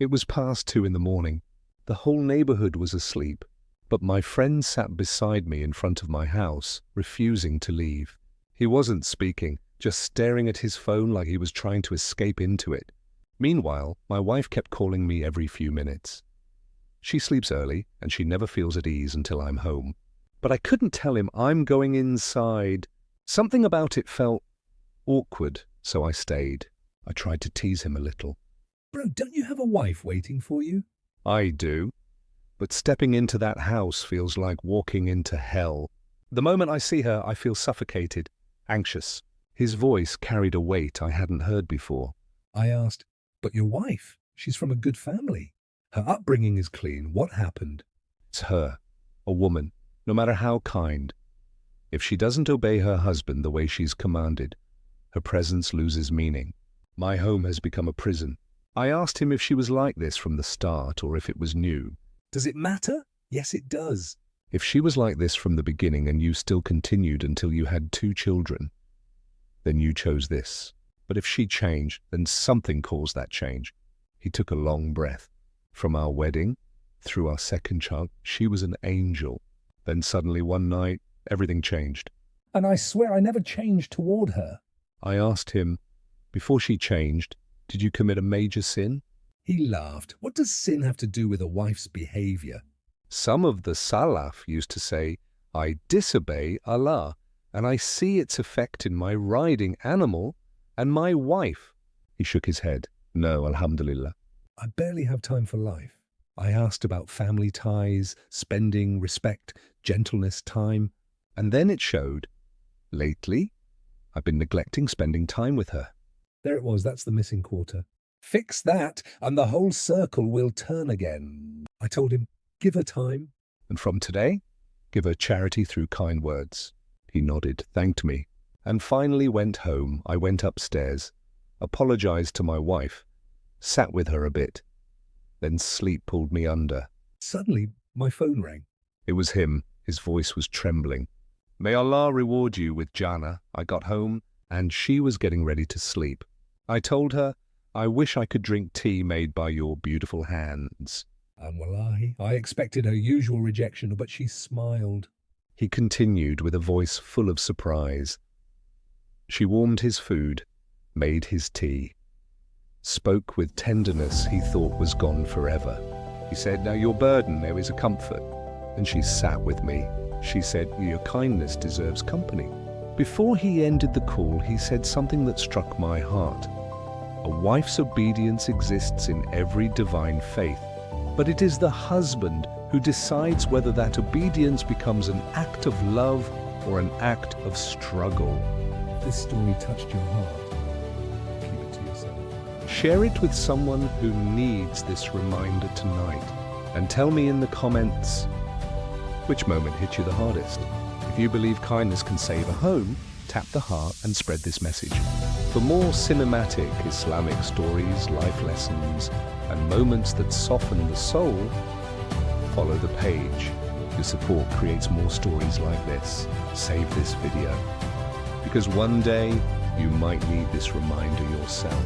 It was past 2 in the morning. The whole neighborhood was asleep, but my friend sat beside me in front of my house, refusing to leave. He wasn't speaking, just staring at his phone like he was trying to escape into it. Meanwhile, my wife kept calling me every few minutes. She sleeps early, and she never feels at ease until I'm home. But I couldn't tell him I'm going inside. Something about it felt awkward, so I stayed. I tried to tease him a little. Bro, don't you have a wife waiting for you? I do. But stepping into that house feels like walking into hell. The moment I see her, I feel suffocated, anxious. His voice carried a weight I hadn't heard before. I asked, but your wife, she's from a good family. Her upbringing is clean. What happened? It's her, a woman, no matter how kind. If she doesn't obey her husband the way she's commanded, her presence loses meaning. My home has become a prison. I asked him if she was like this from the start or if it was new. Does it matter? Yes, it does. If she was like this from the beginning and you still continued until you had 2 children, then you chose this. But if she changed, then something caused that change. He took a long breath. From our wedding, through our second child, she was an angel. Then suddenly one night, everything changed. And I swear I never changed toward her. I asked him, before she changed, did you commit a major sin? He laughed. What does sin have to do with a wife's behavior? Some of the Salaf used to say, I disobey Allah, and I see its effect in my riding animal and my wife. He shook his head. No, alhamdulillah. I barely have time for life. I asked about family ties, spending, respect, gentleness, time, and then it showed. Lately, I've been neglecting spending time with her. There it was, that's the missing quarter. Fix that, and the whole circle will turn again. I told him, give her time. And from today, give her charity through kind words. He nodded, thanked me, and finally went home. I went upstairs, apologized to my wife, sat with her a bit. Then sleep pulled me under. Suddenly, my phone rang. It was him. His voice was trembling. May Allah reward you with Jannah. I got home, and she was getting ready to sleep. I told her, I wish I could drink tea made by your beautiful hands. And wallahi, I expected her usual rejection, but she smiled. He continued with a voice full of surprise. She warmed his food, made his tea, spoke with tenderness he thought was gone forever. He said, now your burden there is a comfort. And she sat with me. She said, your kindness deserves company. Before he ended the call, he said something that struck my heart. A wife's obedience exists in every divine faith, but it is the husband who decides whether that obedience becomes an act of love or an act of struggle. If this story touched your heart, keep it to yourself. Share it with someone who needs this reminder tonight, and tell me in the comments which moment hit you the hardest. If you believe kindness can save a home, tap the heart and spread this message. For more cinematic Islamic stories, life lessons, and moments that soften the soul, follow the page. Your support creates more stories like this. Save this video, because one day you might need this reminder yourself.